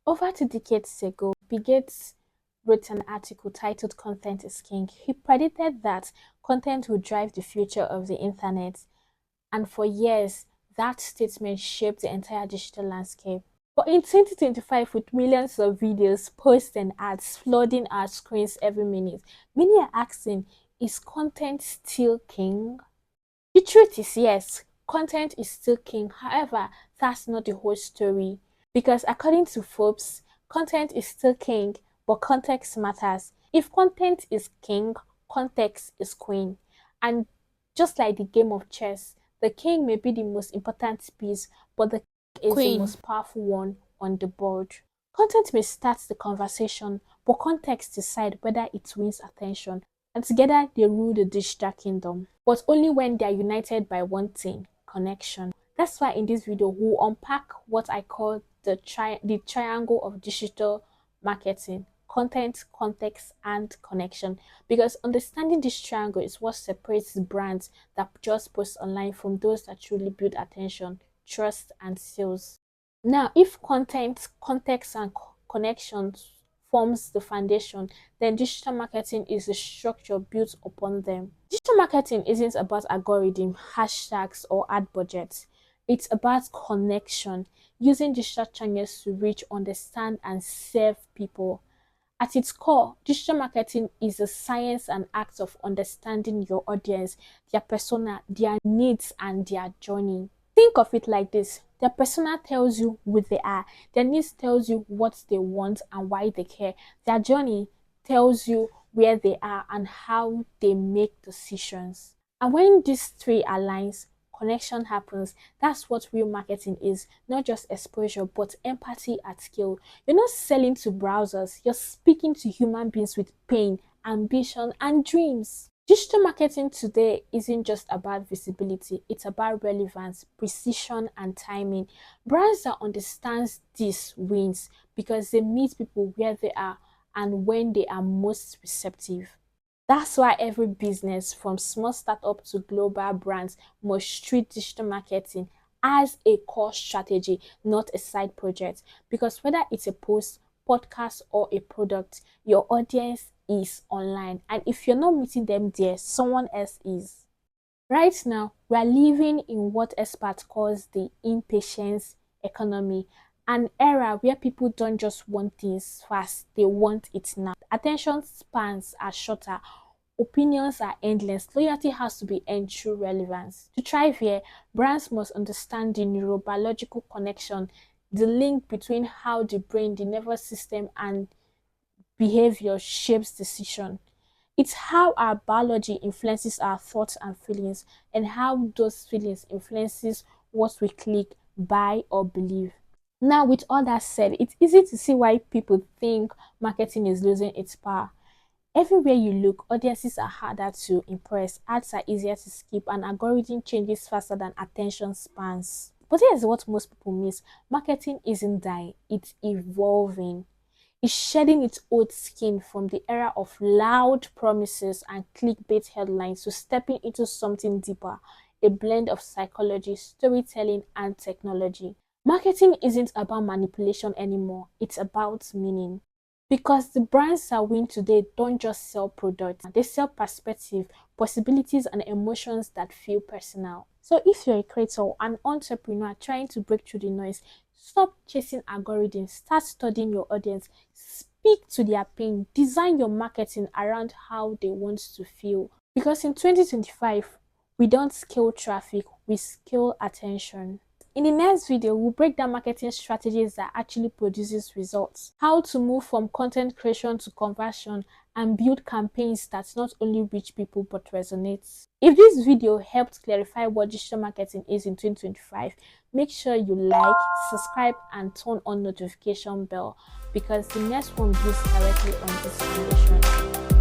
Over 2 decades ago, Bill Gates wrote an article titled Content is King. He predicted that content would drive the future of the internet, and for years, that statement shaped the entire digital landscape. But in 2025, with millions of videos, posts, and ads flooding our screens every minute, many are asking, is content still king? The truth is, yes, content is still king. However, that's not the whole story. Because according to Forbes, content is still king, but context matters. If content is king, context is queen. And just like the game of chess, the king may be the most important piece, but the king is the Queen. most powerful one on the board. Content may start the conversation, but context decide whether it wins attention. And together they rule the digital kingdom. But only when they are united by one thing, connection. That's why in this video we'll unpack what I call the triangle of digital marketing: content, context, and connection. Because understanding this triangle is what separates brands that just post online from those that truly build attention, trust, and sales. Now, if content, context, and connections forms the foundation, then digital marketing is the structure built upon them. Digital marketing isn't about algorithm, hashtags, or ad budgets. It's about connection, using digital channels to reach, understand, and serve people. At its core, digital marketing is the science and art of understanding your audience, their persona, their needs, and their journey. Think of it like this: their persona tells you who they are, their needs tells you what they want and why they care, their journey tells you where they are and how they make decisions. And when these three aligns, connection happens. That's what real marketing is: not just exposure, but empathy at scale. You're not selling to browsers, you're speaking to human beings with pain, ambition, and dreams. Digital marketing today isn't just about visibility, it's about relevance, precision, and timing. Brands that understands this wins because they meet people where they are and when they are most receptive. That's why every business, from small startup to global brands, must treat digital marketing as a core strategy, not a side project. Because whether it's a post, podcast, or a product, your audience is online. And if you're not meeting them there, someone else is. Right now, we are living in what experts calls the impatience economy, an era where people don't just want things fast, they want it now. Attention spans are shorter, opinions are endless, loyalty has to be earned through relevance. To thrive here, brands must understand the neurobiological connection, the link between how the brain, the nervous system, and behavior shapes decision. It's how our biology influences our thoughts and feelings, and how those feelings influences what we click, buy, or believe. Now, with all that said, it's easy to see why people think marketing is losing its power. Everywhere you look, audiences are harder to impress, ads are easier to skip, and algorithm changes faster than attention spans. But here's what most people miss: marketing isn't dying, it's evolving. Is shedding its old skin from the era of loud promises and clickbait headlines to stepping into something deeper, a blend of psychology, storytelling, and technology. Marketing isn't about manipulation anymore, it's about meaning. Because the brands that win today don't just sell products, they sell perspective, possibilities, and emotions that feel personal. So if you're a creator, an entrepreneur trying to break through the noise, stop chasing algorithms, start studying your audience, speak to their pain, design your marketing around how they want to feel. Because in 2025, we don't scale traffic, we scale attention. In the next video, we'll break down marketing strategies that actually produces results, how to move from content creation to conversion, and build campaigns that not only reach people but resonates. If this video helped clarify what digital marketing is in 2025, make sure you like, subscribe, and turn on notification bell, because the next one builds directly on this foundation.